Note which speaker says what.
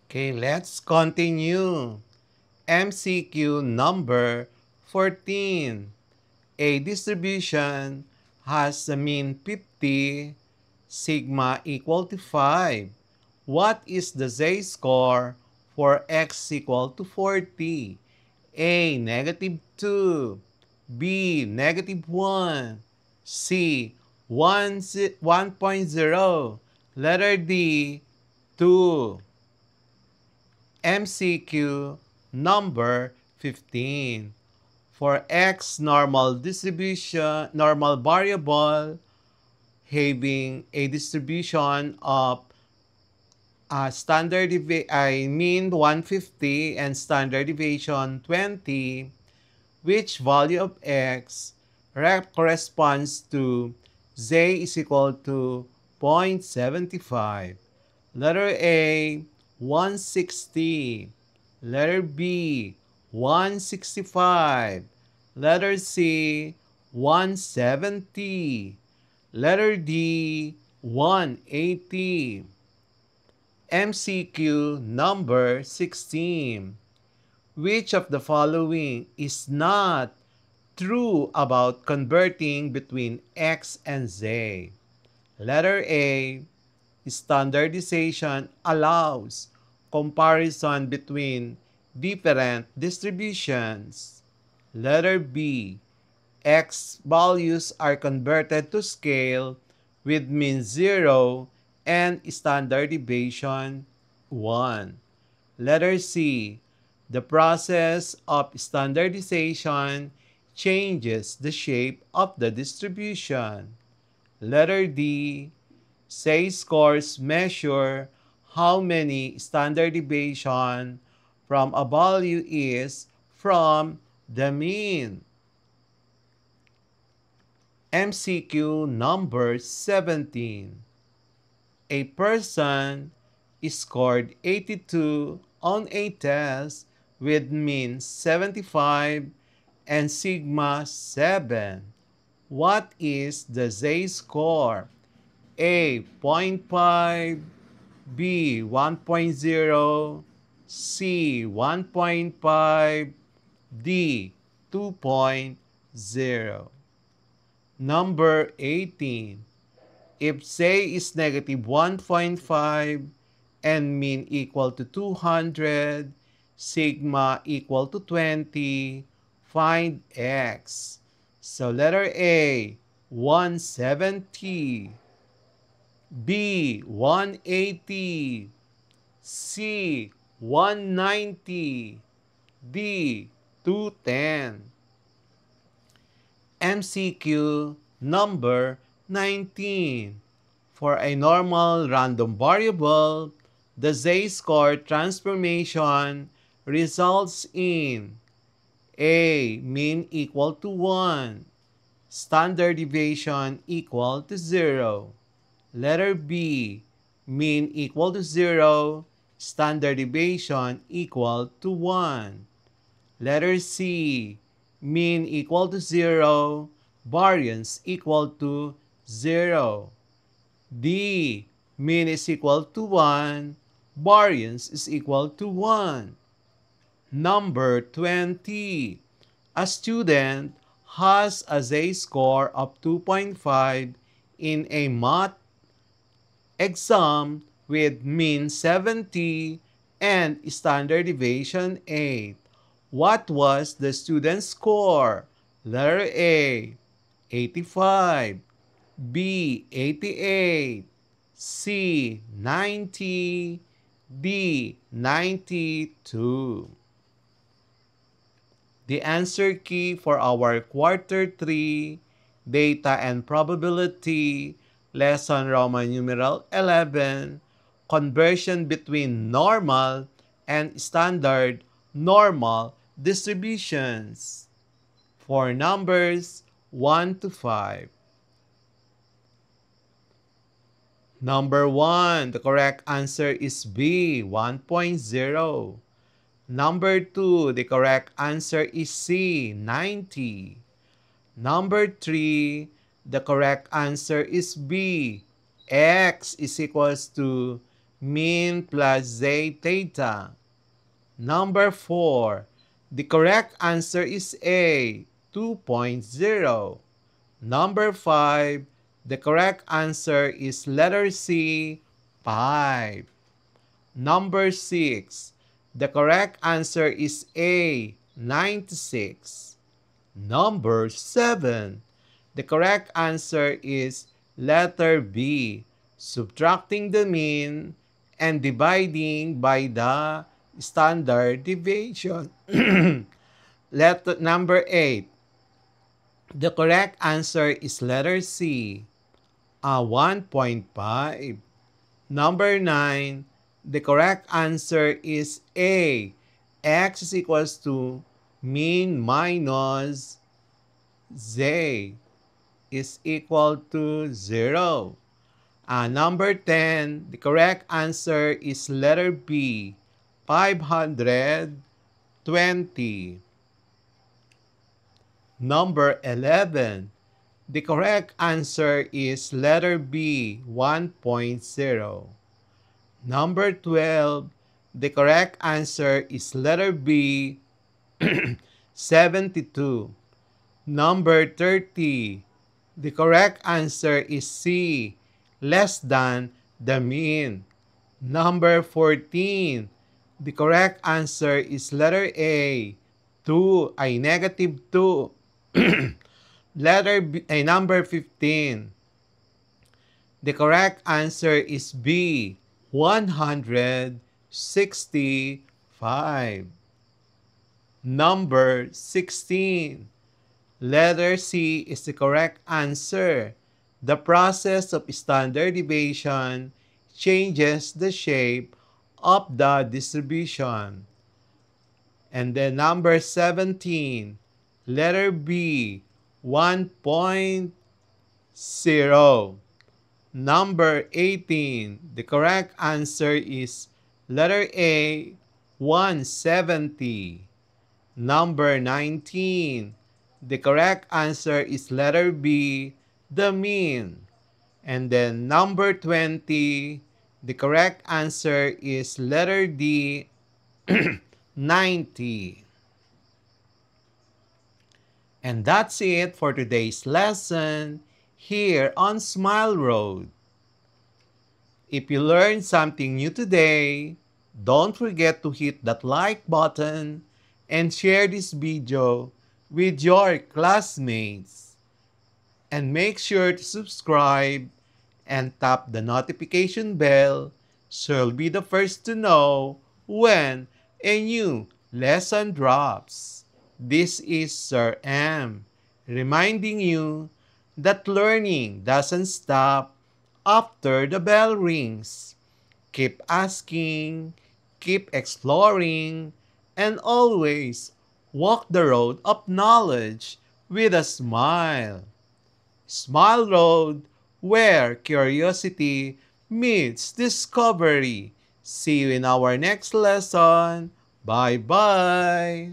Speaker 1: Okay, let's continue. MCQ number 14. A distribution has a mean 50, sigma equal to 5. What is the z-score for x equal to 40? A, negative 2. B, negative 1. C, 1.0. Letter D, 2. MCQ number 15. For x normal variable having a distribution of mean 150 and standard deviation 20, which value of x corresponds to z is equal to 0.75. Letter A, 160. Letter B, 165. Letter C, 170. Letter D, 180. MCQ number 16. Which of the following is not true about converting between x and z? Letter A, standardization allows comparison between different distributions. Letter B, x values are converted to scale with mean 0 and standard deviation 1. Letter C, the process of standardization changes the shape of the distribution. Letter D, say scores measure how many standard deviation from a value is from the mean. MCQ number 17. A person scored 82 on a test with mean 75 and sigma 7. What is the z-score? A, 0.5. B, 1.0. C, 1.5. D, 2.0. Number 18. If say is negative 1.5 and mean equal to 200, sigma equal to 20, find x. So letter A, 170. B, 180. C, 190. D, 210. MCQ number 19. For a normal random variable, the z-score transformation results in A, mean equal to 1, standard deviation equal to 0. Letter B, mean equal to 0, standard deviation equal to 1. Letter C, mean equal to 0, variance equal to 0. D, mean is equal to 1, variance is equal to 1. Number 20. A student has a z-score of 2.5 in a math exam with mean 70 and standard deviation 8. What was the student's score? Letter A, 85. B, 88. C, 90. D, 92. The answer key for our quarter 3 data and probability lesson Roman numeral 11, conversion between normal and standard normal distributions for numbers 1 to 5. Number 1, the correct answer is B, 1.0. Number 2, the correct answer is C, 90. Number 3, the correct answer is B, x is equals to mean plus z theta. Number 4. The correct answer is A, 2.0. Number 5. The correct answer is letter C, 5. Number 6. The correct answer is A, 96. Number 7. The correct answer is letter B, subtracting the mean and dividing by the standard deviation. Letter number 8. The correct answer is letter C, 1.5. Number 9. The correct answer is A, x is equals to mean minus z is equal to 0. Number 10, the correct answer is letter B, 520. Number 11, the correct answer is letter B, 1.0. Number 12, the correct answer is letter B, 72. Number 30, the correct answer is C, less than the mean. Number 14, the correct answer is letter A, 2 ay negative 2. Letter B, ay number 15. The correct answer is B, 165. Number 16. Letter C is the correct answer. The process of standard deviation changes the shape of the distribution. And then number 17. Letter B, 1.0. Number 18. The correct answer is letter A, 170. Number 19. The correct answer is letter B, the mean. And then number 20. The correct answer is letter D, 90. And that's it for today's lesson here on Smile Road. If you learned something new today, don't forget to hit that like button and share this video with your classmates. And make sure to subscribe and tap the notification bell so you'll be the first to know when a new lesson drops. This is Sir M, reminding you that learning doesn't stop after the bell rings. Keep asking, keep exploring, and always walk the road of knowledge with a smile. Smile Road, where curiosity meets discovery. See you in our next lesson. Bye-bye.